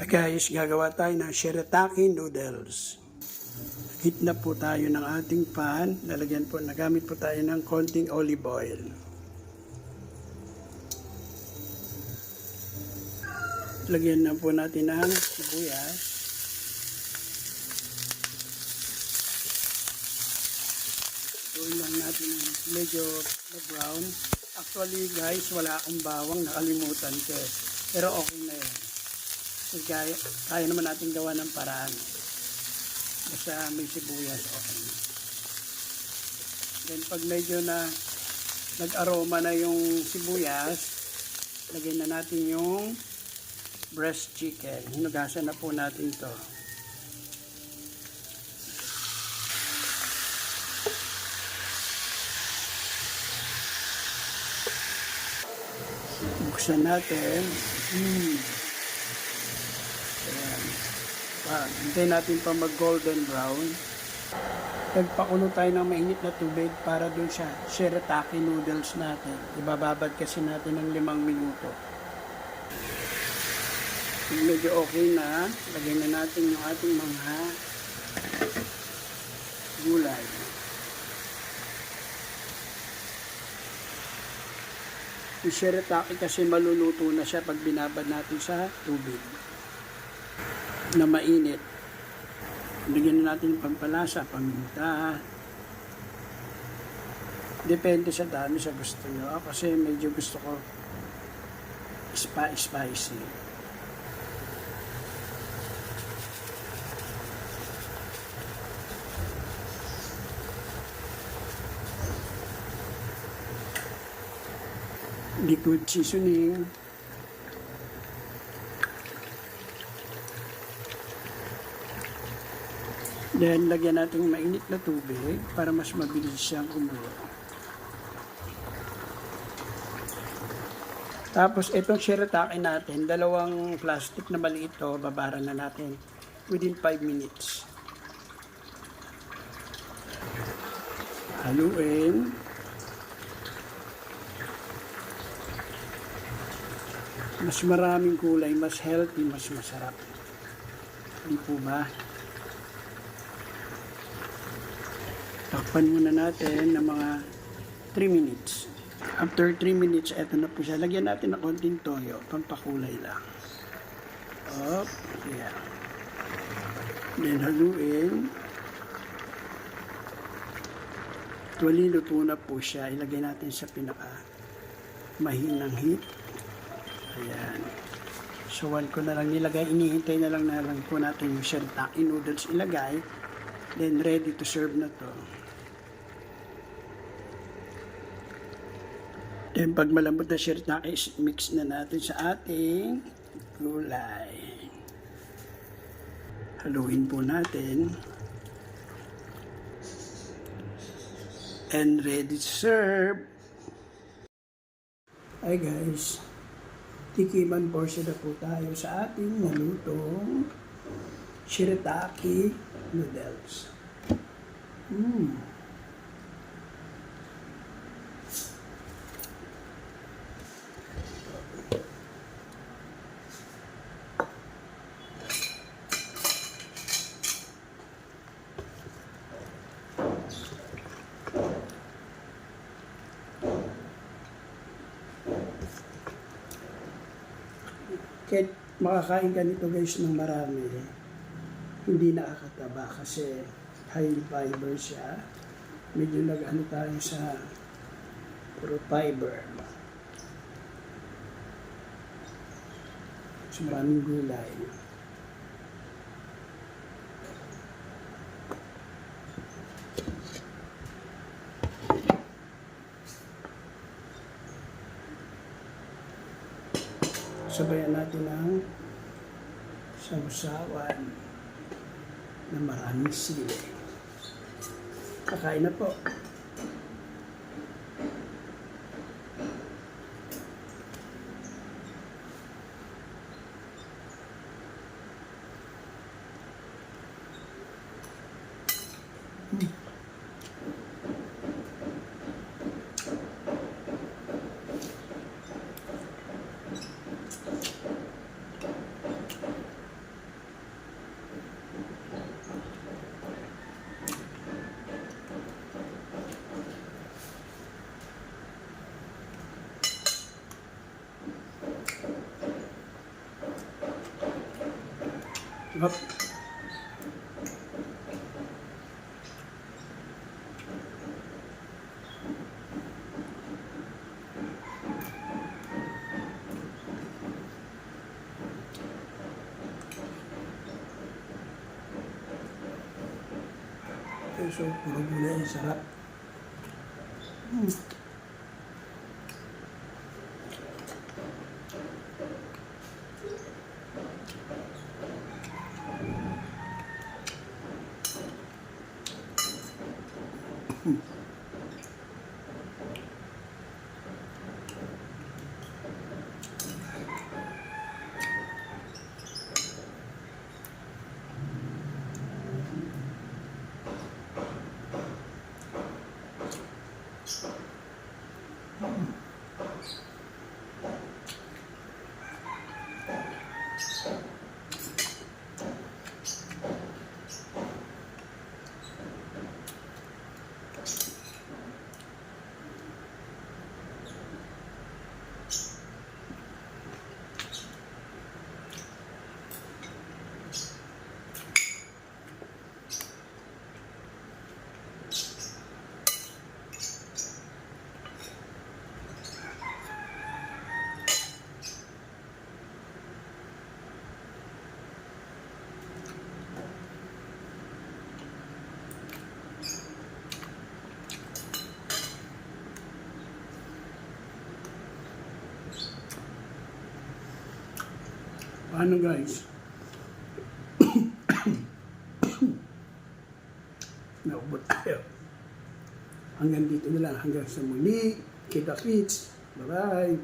Guys, gagawa tayo ng shirataki noodles. Heat na po tayo ng ating pan. Nagamit po tayo ng konting olive oil. Lagyan na po natin ng sibuyas. Tuloy lang natin ng medyo brown. Actually guys, wala akong bawang, nakalimutan ko. Pero okay na yan. Kaya naman natin gawa ng paraan. Basta may sibuyas, okay. Then pag medyo na nag-aroma na yung sibuyas, lagyan na natin yung breast chicken. Hinugasan na po natin to. Buksan natin. Hintayin natin pa mag golden brown. Nagpakulo tayo ng mainit na tubig para dun sa shirataki noodles natin. Ibababad kasi natin ng 5 minuto. Kung medyo okay na, lagyan na natin yung ating mga gulay. Yung shirataki kasi maluluto na siya pag binabad natin sa tubig na mainit. Bigyan na natin pampalasa, paminta. Depende sa dami sa gusto nyo. Kasi medyo gusto ko spicy. Liquid seasoning. Then, lagyan natin mainit na tubig para mas mabilis siyang kumulo. Tapos, itong shirataki natin, 2 plastic na maliit to, babara na natin within 5 minutes. Haluin. Mas maraming gulay, mas healthy, mas masarap. Hindi po ba? Takpan muna natin ng mga 3 minutes. After 3 minutes, eto na po siya. Lagyan natin ng konting toyo, pampakulay lang. Yeah. Then haluin. Tuwali luto na po siya. Ilagay natin sa pinaka mahinang heat. Ayan. So, ko na lang nilagay. Inihintay na lang po natin yung shirataki noodles ilagay. Then, ready to serve na to. Then, pag malambot na shirataki, mix na natin sa ating gulay. Haluin po natin. And ready to serve. Hi guys. Tikiman portion na po tayo sa ating nalutong shirataki noodles. Kahit makakain ka nito guys ng marami, hindi nakakataba kasi high in fiber siya. Medyo nag-ano tayo sa puro fiber. So maraming gulay. Sabayan natin ang sausawan na maraming sili. Kakain na po. Hop. Okay, so puro gulay ang sarap. Paano guys? Naubot tayo. Hanggang dito na lang. Hanggang sa muli. Kita-kits. Bye-bye.